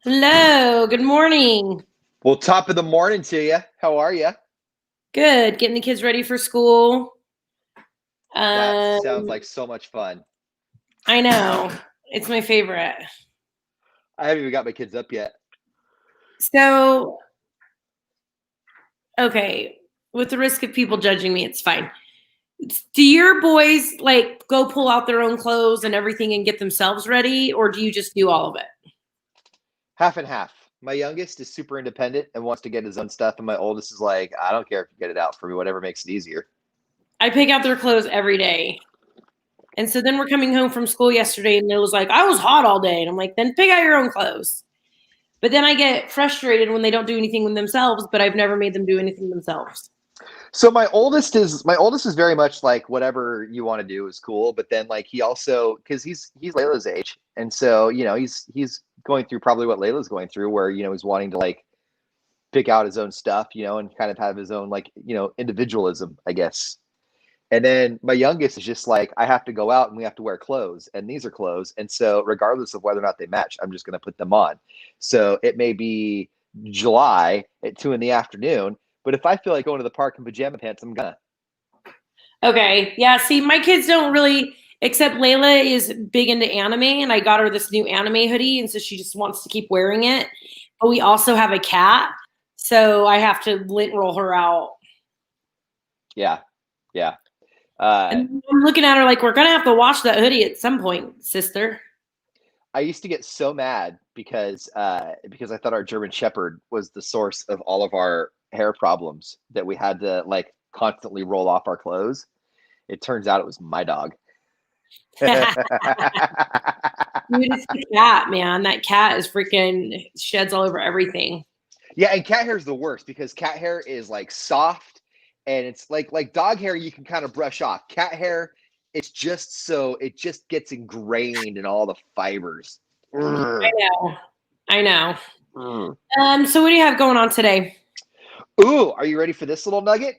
Hello, good morning. Well, top of the morning to you. How are you? Good, getting the kids ready for school. That sounds Um, like so much fun. I know, it's my favorite. I haven't even got my kids up yet. So, okay, with the risk of people judging me, it's fine. Do your boys like go pull out their own clothes and everything and get themselves ready, or do you just do all of it? Half and half. My youngest is super independent and wants to get his own stuff, and my oldest is like, I don't care if you get it out for me, whatever makes it easier. I pick out their clothes every day. And so then we're coming home from school yesterday, and it was like, I was hot all day. And I'm like, then pick out your own clothes. But then I get frustrated when they don't do anything with themselves, but I've never made them do anything themselves. So my oldest is very much like whatever you want to do is cool, but then like he also because he's Layla's age, and so he's going through probably what Layla's going through, where he's wanting to like pick out his own stuff, and kind of have his own like individualism, I guess. And then my youngest is just like, I have to go out and we have to wear clothes, and these are clothes. And so, regardless of whether or not they match, I'm just going to put them on. So it may be July at 2 in the afternoon, but if I feel like going to the park in pajama pants, I'm gonna. Okay. Yeah. See, my kids don't really, except Layla is big into anime, and I got her this new anime hoodie. And so she just wants to keep wearing it. But we also have a cat. So I have to lint roll her out. Yeah, yeah. Uh, And I'm looking at her like, we're going to have to wash that hoodie at some point, sister. I used to get so mad because I thought our German Shepherd was the source of all of our hair problems that we had to like constantly roll off our clothes. It turns out it was my dog. Dude, it's the cat, man. That cat is freaking sheds all over everything. Yeah, and cat hair is the worst because cat hair is like soft and it's like dog hair you can kind of brush off. Cat hair, it just gets ingrained in all the fibers. I Urgh, know. I know. urgh. So what do you have going on today? Ooh, are you ready for this little nugget?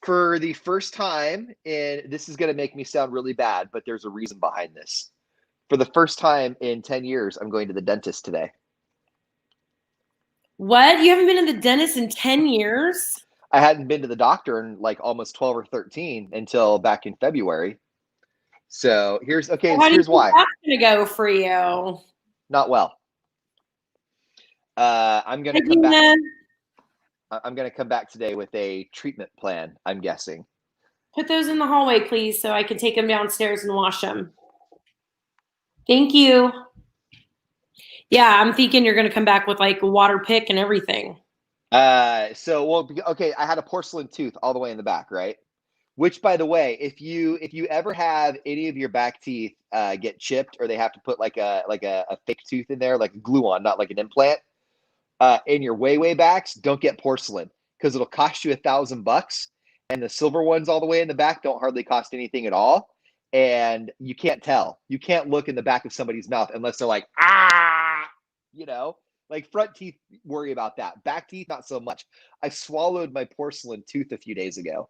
For the first time, and this is going to make me sound really bad, but there's a reason behind this. For the first time in 10 years, I'm going to the dentist today. What? You haven't been to the dentist in 10 years? I hadn't been to the doctor in like almost 12 or 13 until back in February. So How do you here's think why. that's going to go for you? Not well. I'm gonna Hi, come back. Gina. I'm gonna come back today with a treatment plan. I'm guessing. Put those in the hallway, please, so I can take them downstairs and wash them. Thank you. Yeah, I'm thinking you're going to come back with like a water pick and everything. Okay. I had a porcelain tooth all the way in the back, right? Which, by the way, if you ever have any of your back teeth get chipped, or they have to put like a fake tooth in there, like a glue on, not like an implant, in your way backs, don't get porcelain because it'll cost you $1,000, and the silver ones all the way in the back don't hardly cost anything at all, and you can't tell. You can't look in the back of somebody's mouth unless they're like you know. Like front teeth, worry about that. Back teeth, not so much. I swallowed my porcelain tooth a few days ago.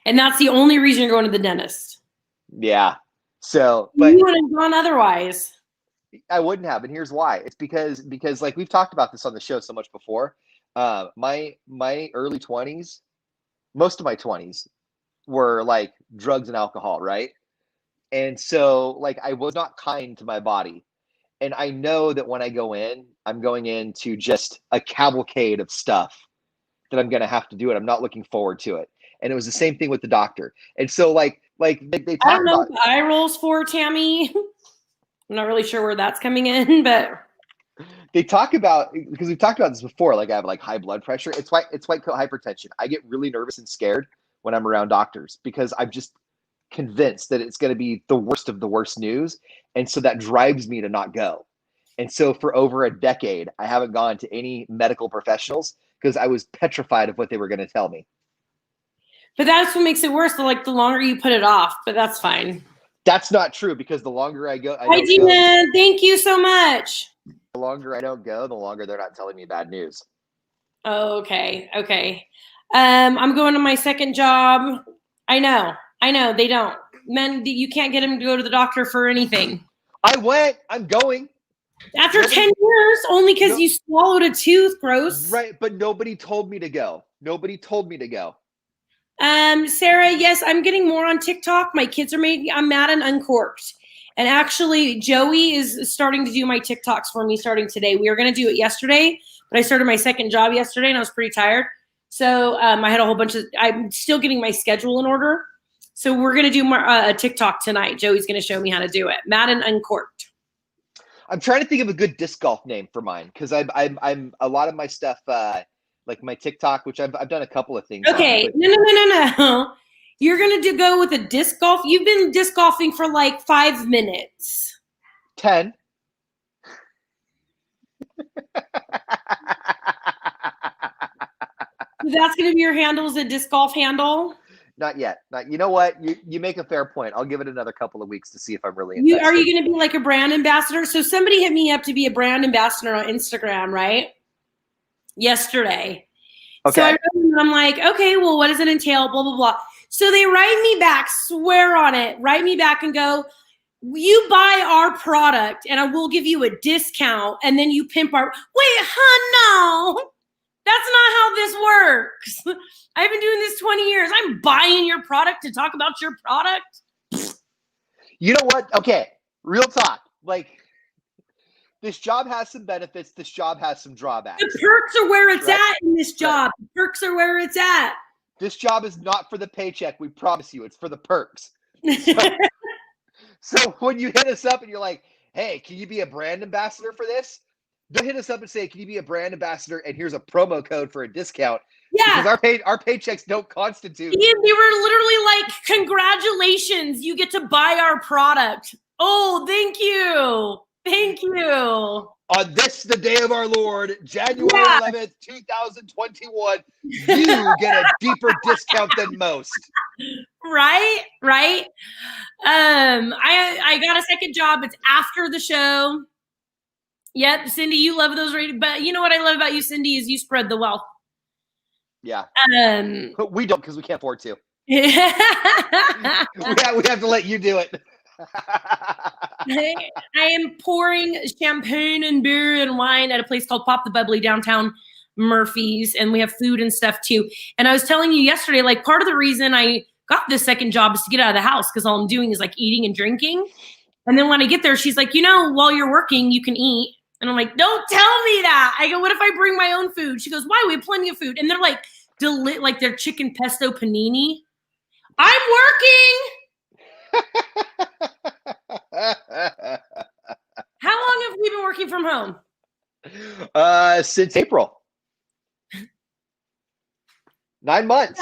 And that's the only reason you're going to the dentist. Yeah. So, You but would have gone otherwise. I wouldn't have, and here's why. It's because like we've talked about this on the show so much before. My early 20s, most of my 20s were like drugs and alcohol, right? And so like I was not kind to my body. And I know that when I go in, I'm going into just a cavalcade of stuff that I'm going to have to do, and I'm not looking forward to it. And it was the same thing with the doctor. And so like they I talk don't know about what the I.R.L's for, Tammy. I'm not really sure where that's coming in, but they talk about because we've talked about this before. Like I have like high blood pressure. It's white coat hypertension. I get really nervous and scared when I'm around doctors because I'm just convinced that it's going to be the worst of the worst news, and so that drives me to not go. And so for over a decade, I haven't gone to any medical professionals because I was petrified of what they were going to tell me. that's what makes it worse. Like the longer you put it off, but that's fine. That's not true because the longer I Hi, don't go, Gina. Thank you so much. the longer I don't go, the longer they're not telling me bad news. Oh, okay. Okay. I'm going to my second job. I know. I know. They don't. Men, you can't get them to go to the doctor for anything. I went. I'm going. After 10 years, only because you swallowed a tooth, gross. Right, but nobody told me to go. Nobody told me to go. Sarah, yes, I'm getting more on TikTok. My kids are making, I'm Madden Uncorked. And actually, Joey is starting to do my TikToks for me starting today. We were going to do it yesterday, but I started my second job yesterday and I was pretty tired. So I had a whole bunch of, I'm still getting my schedule in order. So we're going to do a TikTok tonight. Joey's going to show me how to do it. Madden Uncorked. I'm trying to think of a good disc golf name for mine because I'm a lot of my stuff, like my TikTok, which I've done a couple of things. Okay, on, no. You're gonna go with a disc golf. You've been disc golfing for like 5 minutes. 10. That's gonna be your handle, is a disc golf handle. Not yet. You know what? You make a fair point. I'll give it another couple of weeks to see if I'm really invested. Are you going to be like a brand ambassador? So somebody hit me up to be a brand ambassador on Instagram, right? Yesterday. Okay. So I'm like, okay, well, what does it entail? Blah, blah, blah. So they write me back, swear on it, write me back and go, you buy our product and I will give you a discount and then you pimp our, wait, no. That's not how this works. I've been doing this 20 years. I'm buying your product to talk about your product. You know what? Okay, real talk. Like, this job has some benefits. This job has some drawbacks. The perks are where it's at in this job. The perks are where it's at. This job is not for the paycheck. We promise you. It's for the perks. So when you hit us up and you're like, hey, can you be a brand ambassador for this? Don't hit us up and say, can you be a brand ambassador? And here's a promo code for a discount. Yeah. Because our paychecks don't constitute. They were literally like, congratulations, you get to buy our product. Oh, thank you. Thank you. On this, the day of our Lord, January 11th, 2021, you get a deeper discount than most. Right? I got a second job. It's after the show. Yep, Cindy, you love those ratings. But you know what I love about you, Cindy, is you spread the wealth. Yeah. We don't because we can't afford to. we have to let you do it. I am pouring champagne and beer and wine at a place called Pop the Bubbly downtown Murphy's, and we have food and stuff too. And I was telling you yesterday, like, part of the reason I got this second job is to get out of the house because all I'm doing is like eating and drinking. And then when I get there, she's like, while you're working, you can eat. And I'm like, don't tell me that. I go, what if I bring my own food? She goes, why? We have plenty of food. And they're like, like their chicken pesto panini. I'm working. How long have we been working from home? Since April. 9 months.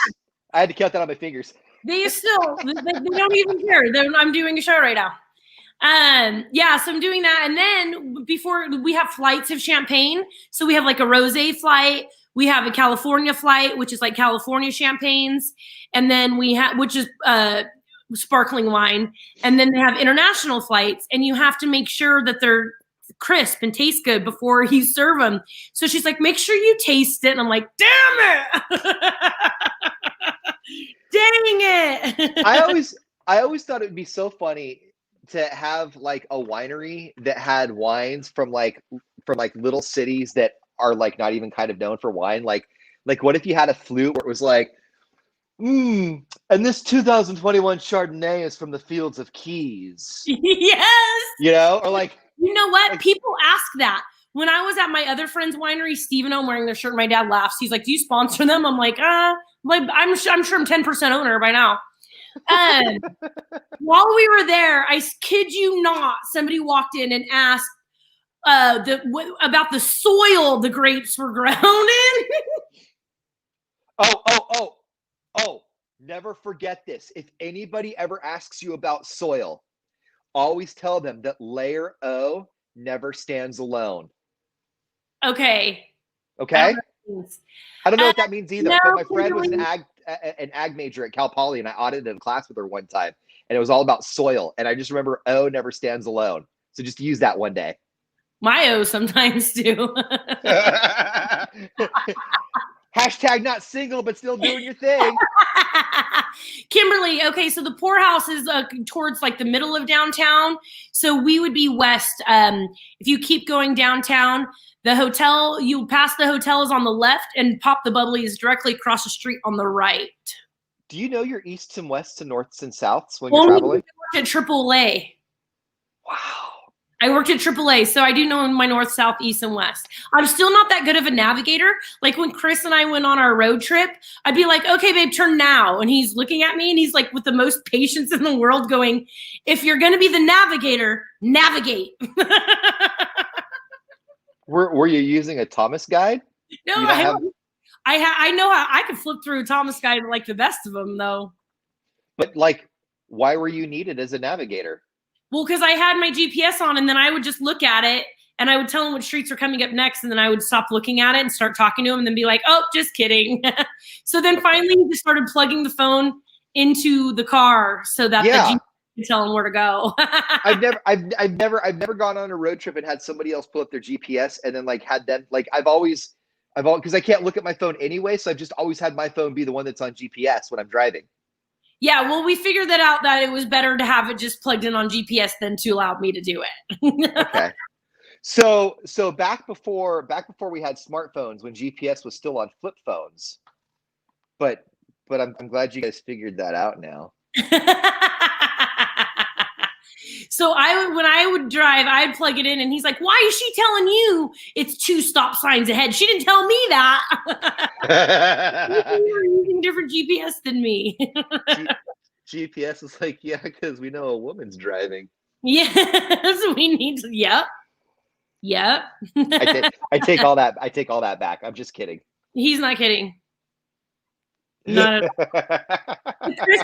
I had to count that on my fingers. They don't even care. I'm doing a show right now. So I'm doing that. And then before, we have flights of champagne. So we have like a rosé flight. We have a California flight, which is like California champagnes. And then we have, which is sparkling wine. And then they have international flights, and you have to make sure that they're crisp and taste good before you serve them. So she's like, make sure you taste it. And I'm like, damn it. Dang it. I always thought it would be so funny to have like a winery that had wines from little cities that are like not even kind of known for wine. Like what if you had a flute where it was like, and this 2021 Chardonnay is from the fields of Keys. Yes. Or like, you know what? Like, people ask that. When I was at my other friend's winery, Stephen, I'm wearing their shirt. My dad laughs. He's like, do you sponsor them? I'm like, I'm sure I'm 10% owner by now. While we were there, I kid you not, somebody walked in and asked about the soil the grapes were grown in. Oh, never forget this. If anybody ever asks you about soil, always tell them that layer O never stands alone. Okay. I don't know what that means either, no, but my friend was an ag major at Cal Poly, and I audited a class with her one time, and it was all about soil. And I just remember O never stands alone. So just use that one day. My O sometimes do. Hashtag not single, but still doing your thing. Kimberly, okay, so the poorhouse is towards like the middle of downtown. So we would be west. If you keep going downtown, the hotel, you pass the hotel is on the left, and Pop the Bubbly is directly across the street on the right. Do you know your easts and wests and norths and souths when you're Only traveling? at AAA. Wow. I worked at AAA, so I do know my north, south, east, and west. I'm still not that good of a navigator. Like when Chris and I went on our road trip, I'd be like, okay, babe, turn now. And he's looking at me and he's like with the most patience in the world going, if you're going to be the navigator, navigate. Were you using a Thomas guide? No, I know how I could flip through a Thomas guide like the best of them, though. But like, why were you needed as a navigator? Well, because I had my GPS on, and then I would just look at it, and I would tell him what streets are coming up next, and then I would stop looking at it and start talking to him, and then be like, "Oh, just kidding." So then finally, he just started plugging the phone into the car so that the GPS could tell him where to go. I've never gone on a road trip and had somebody else pull up their GPS and then like had them like I've always because I can't look at my phone anyway, so I've just always had my phone be the one that's on GPS when I'm driving. Yeah, well, we figured that out, that it was better to have it just plugged in on GPS than to allow me to do it. Okay. So back before we had smartphones, when GPS was still on flip phones, but I'm glad you guys figured that out now. So when I would drive, I'd plug it in, and he's like, "Why is she telling you it's 2 stop signs ahead? She didn't tell me that." You're using different GPS than me. GPS is like, yeah, because we know a woman's driving. Yes, we need to. Yep. I take all that back. I'm just kidding. He's not kidding. Not at all. Chris,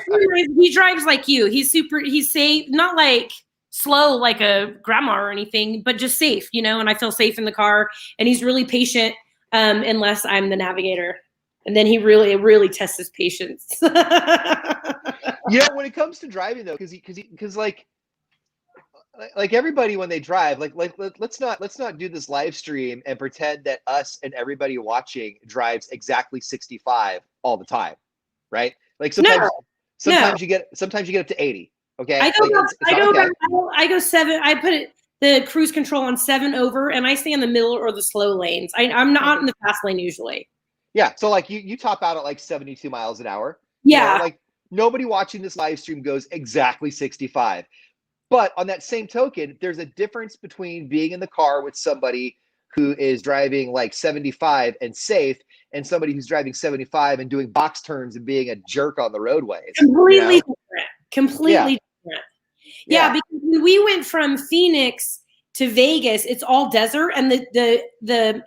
he drives like you. He's safe, not like slow like a grandma or anything, but just safe, and I feel safe in the car, and he's really patient unless I'm the navigator. And then he really tests his patience. When it comes to driving though, because like everybody when they drive, let's not do this live stream and pretend that us and everybody watching drives exactly 65 all the time, right? Like sometimes you get up to 80. Okay. I go 7. I put the cruise control on 7 over, and I stay in the middle or the slow lanes. I'm not in the fast lane usually. Yeah. So like you top out at like 72 miles an hour. Yeah. Like nobody watching this live stream goes exactly 65. But on that same token, there's a difference between being in the car with somebody who is driving like 75 and safe, and somebody who's driving 75 and doing box turns and being a jerk on the roadways. Completely different. Completely different. Yeah, because when we went from Phoenix to Vegas, it's all desert, and the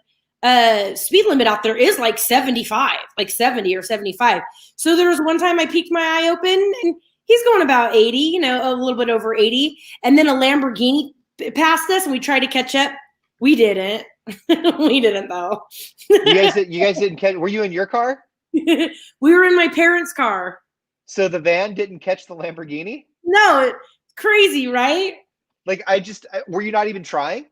speed limit out there is like 75, like 70 or 75. So there was one time I peeked my eye open, and he's going about 80, a little bit over 80. And then a Lamborghini passed us, and we tried to catch up. We didn't. We didn't, though. You guys didn't catch. Were you in your car? We were in my parents' car. So the van didn't catch the Lamborghini? No, crazy, right? Like were you not even trying?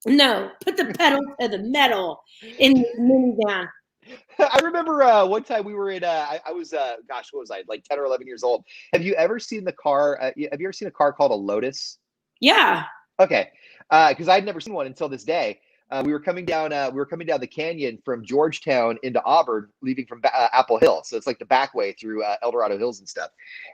No, put the pedal to the metal in the minivan. I remember one time we were in I was what was I, like 10 or 11 years old. Have you ever seen the car have you ever seen a car called a Lotus? Yeah. Okay. Because I'd never seen one until this day. We were coming down the canyon from Georgetown into Auburn, leaving from Apple Hill. So it's like the back way through El Dorado Hills and stuff.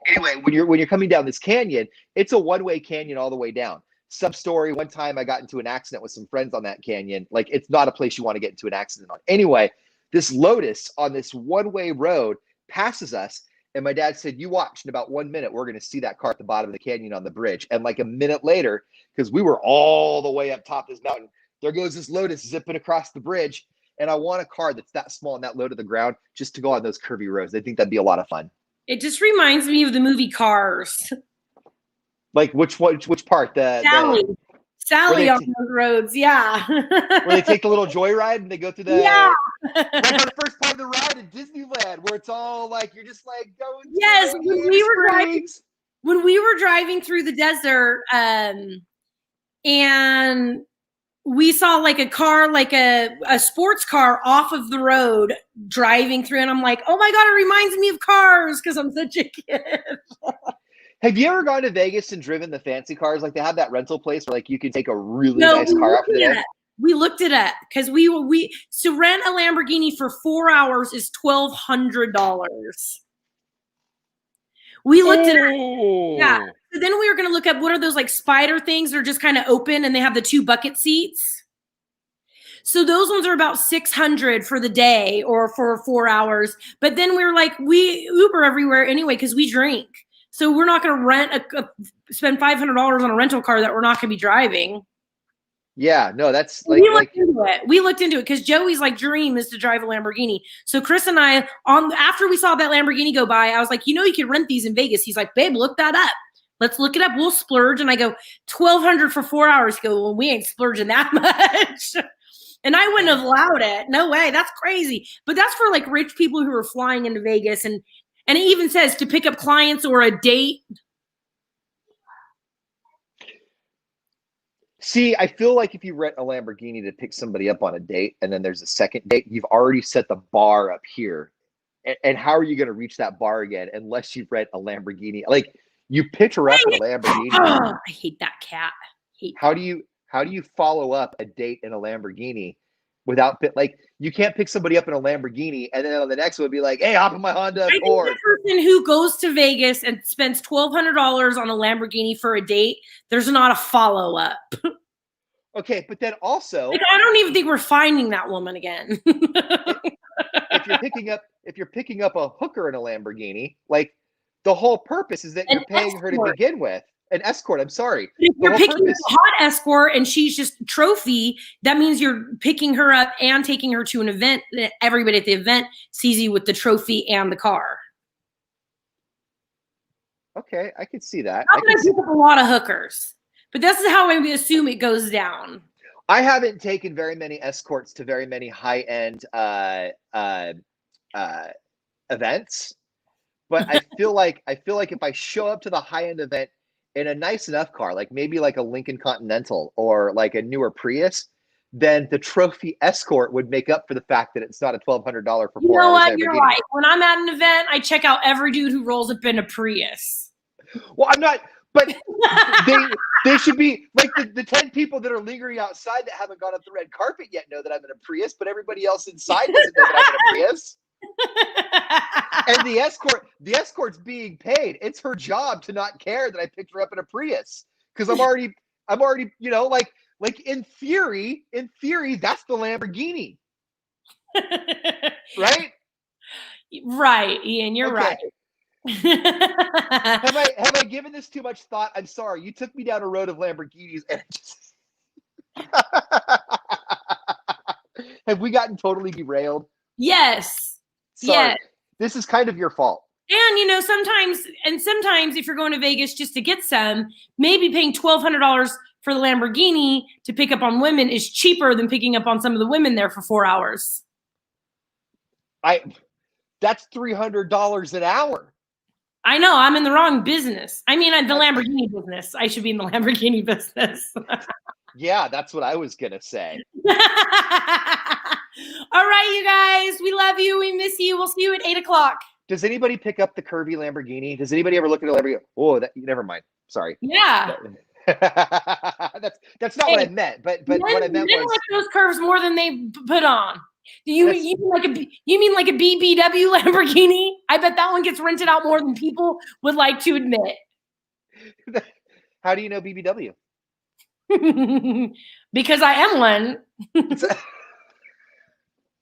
Anyway, when you're coming down this canyon, it's a one-way canyon all the way down. Sub-story, one time I got into an accident with some friends on that canyon. Like, it's not a place you want to get into an accident on. Anyway, this Lotus on this one-way road passes us, and my dad said, "You watch, in about 1 minute, we're going to see that car at the bottom of the canyon on the bridge." And like a minute later, because we were all the way up top this mountain, there goes this Lotus zipping across the bridge. And I want a car that's that small and that low to the ground just to go on those curvy roads. I think that'd be a lot of fun. It just reminds me of the movie Cars. Like which part? Sally on those roads, yeah. Where they take the little joyride and they go through the like the first part of the ride in Disneyland, where it's all like you're just like going. Yes, when we were driving through the desert, and we saw like a car, like a sports car off of the road driving through. And I'm like, oh my God, it reminds me of cars because I'm such a kid. Have you ever gone to Vegas and driven the fancy cars? Like they have that rental place where like you can take a really No, nice car out for the day. we looked it up because we to rent a Lamborghini for 4 hours is $1,200. We looked it up. Yeah. So then we were going to look up what are those like spider things that are just kind of open and they have the 2 bucket seats. So those ones are about 600 for the day or for 4 hours. But then we were like, we Uber everywhere anyway because we drink. So we're not going to rent spend $500 on a rental car that we're not going to be driving. Yeah, no, that's like we looked into it because Joey's like dream is to drive a Lamborghini. So Chris and I, after we saw that Lamborghini go by, I was like, you can rent these in Vegas. He's like, babe, look that up. Let's look it up. We'll splurge. And I go, $1,200 for 4 hours. He goes, well, we ain't splurging that much. And I wouldn't have allowed it. No way. That's crazy. But that's for like rich people who are flying into Vegas. And it even says to pick up clients or a date. See, I feel like if you rent a Lamborghini to pick somebody up on a date and then there's a second date, you've already set the bar up here. And how are you going to reach that bar again unless you rent a Lamborghini? Like you pick her up in a Lamborghini. I hate that cat. How do you follow up a date in a Lamborghini without like you can't pick somebody up in a Lamborghini and then on the next one be like, hey, hop in my Honda Accord. I think the person who goes to Vegas and spends $1,200 on a Lamborghini for a date, there's not a follow up. Okay, but then also, like, I don't even think we're finding that woman again. if you're picking up a hooker in a Lamborghini, like the whole purpose is that you're paying her to begin with. An escort, I'm sorry. If you're picking up a hot escort and she's just trophy, that means you're picking her up and taking her to an event that everybody at the event sees you with the trophy and the car. Okay, I could see that. I'm going to pick up a lot of hookers, but this is how we assume it goes down. I haven't taken very many escorts to very many high-end events, but I feel like if I show up to the high-end event in a nice enough car, like maybe like a Lincoln Continental or like a newer Prius, then the trophy escort would make up for the fact that it's not a $1,200 for 4 hours. You know what? You're right. When I'm at an event, I check out every dude who rolls up in a Prius. Well, I'm not, but they should be like the 10 people that are lingering outside that haven't gone up the red carpet yet know that I'm in a Prius, but everybody else inside doesn't know that I'm in a Prius. And the escort's being paid. It's her job to not care that I picked her up in a Prius because I'm already, like in theory, that's the Lamborghini, right? Right, Ian, you're right. Have I given this too much thought? I'm sorry. You took me down a road of Lamborghinis, and have we gotten totally derailed? Yes. Sorry. Yes. This is kind of your fault. And sometimes if you're going to Vegas just to get some, maybe paying $1,200 for the Lamborghini to pick up on women is cheaper than picking up on some of the women there for 4 hours. That's $300 an hour. I know, I'm in the wrong business. I mean, the Lamborghini business. I should be in the Lamborghini business. Yeah, that's what I was going to say. All right, you guys. We love you. We miss you. We'll see you at 8 o'clock. Does anybody pick up the curvy Lamborghini? Does anybody ever look at a Lamborghini? Oh, never mind. Sorry. Yeah. That's not what I meant. But what I meant was like those curves more than they put on. You mean like a BBW Lamborghini? I bet that one gets rented out more than people would like to admit. How do you know BBW? Because I am one.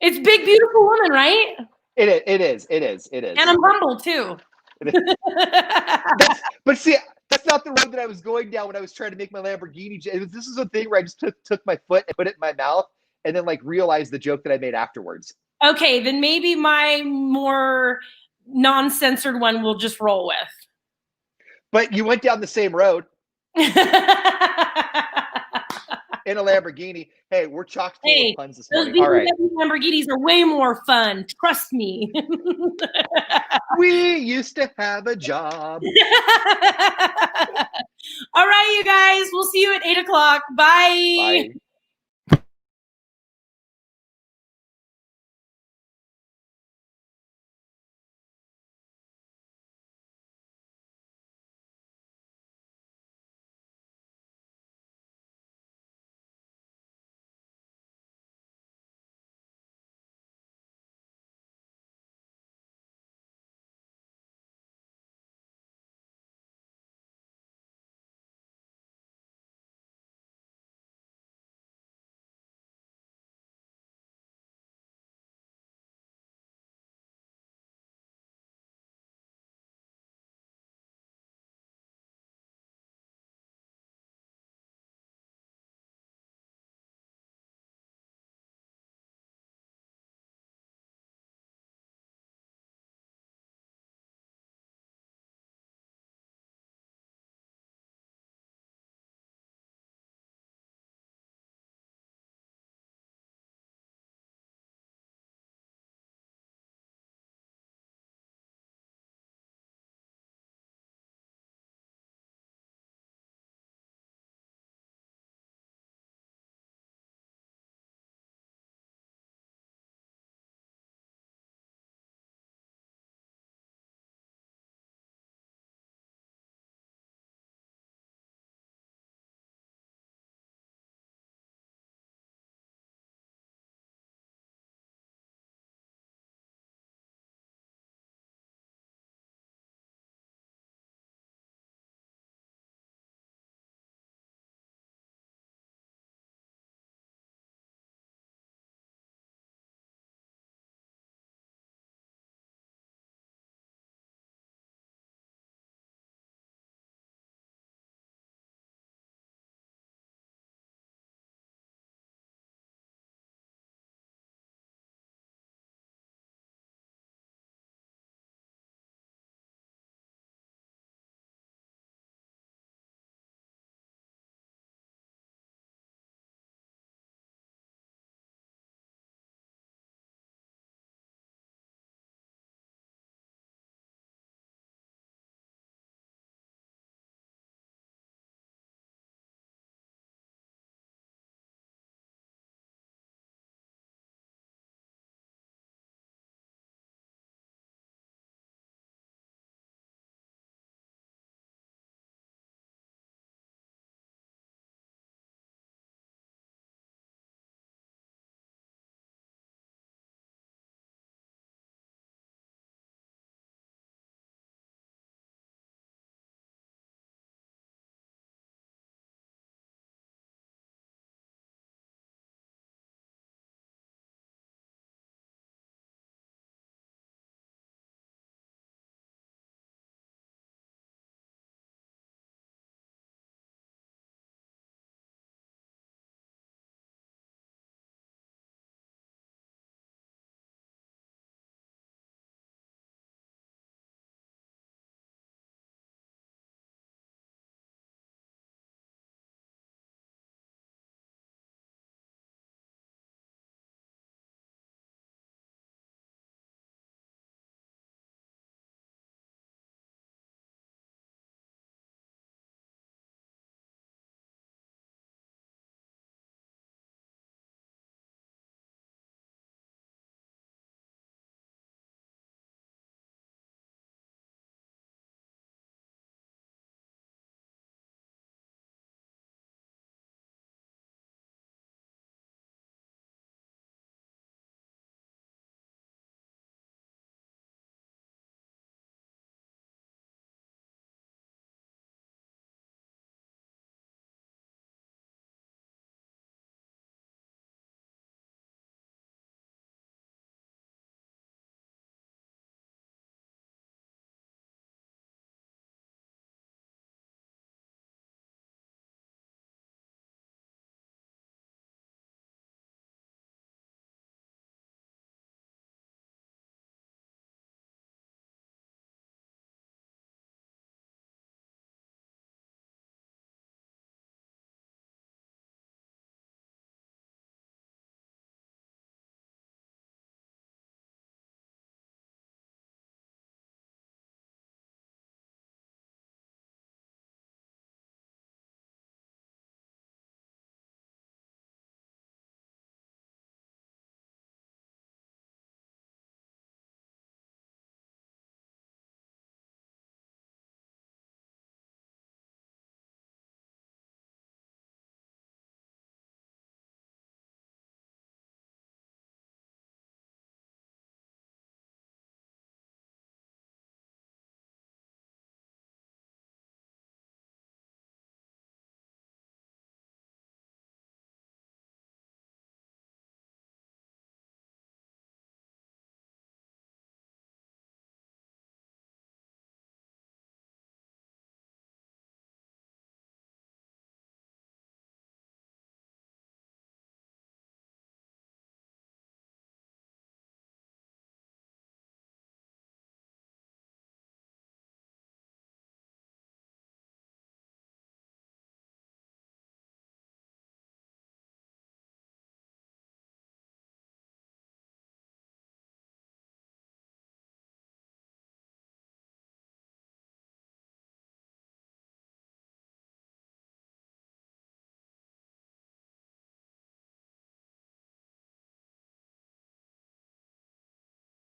It's big, beautiful woman, right? It is. And I'm humble too. But see, that's not the road that I was going down when I was trying to make my Lamborghini. This is a thing where I just took my foot and put it in my mouth and then like realized the joke that I made afterwards. Okay, then maybe my more non-censored one will just roll with. But you went down the same road. In a Lamborghini. Hey, we're chock full of puns this morning. All right. Lamborghinis are way more fun. Trust me. We used to have a job. All right, you guys. We'll see you at 8 o'clock. Bye. Bye.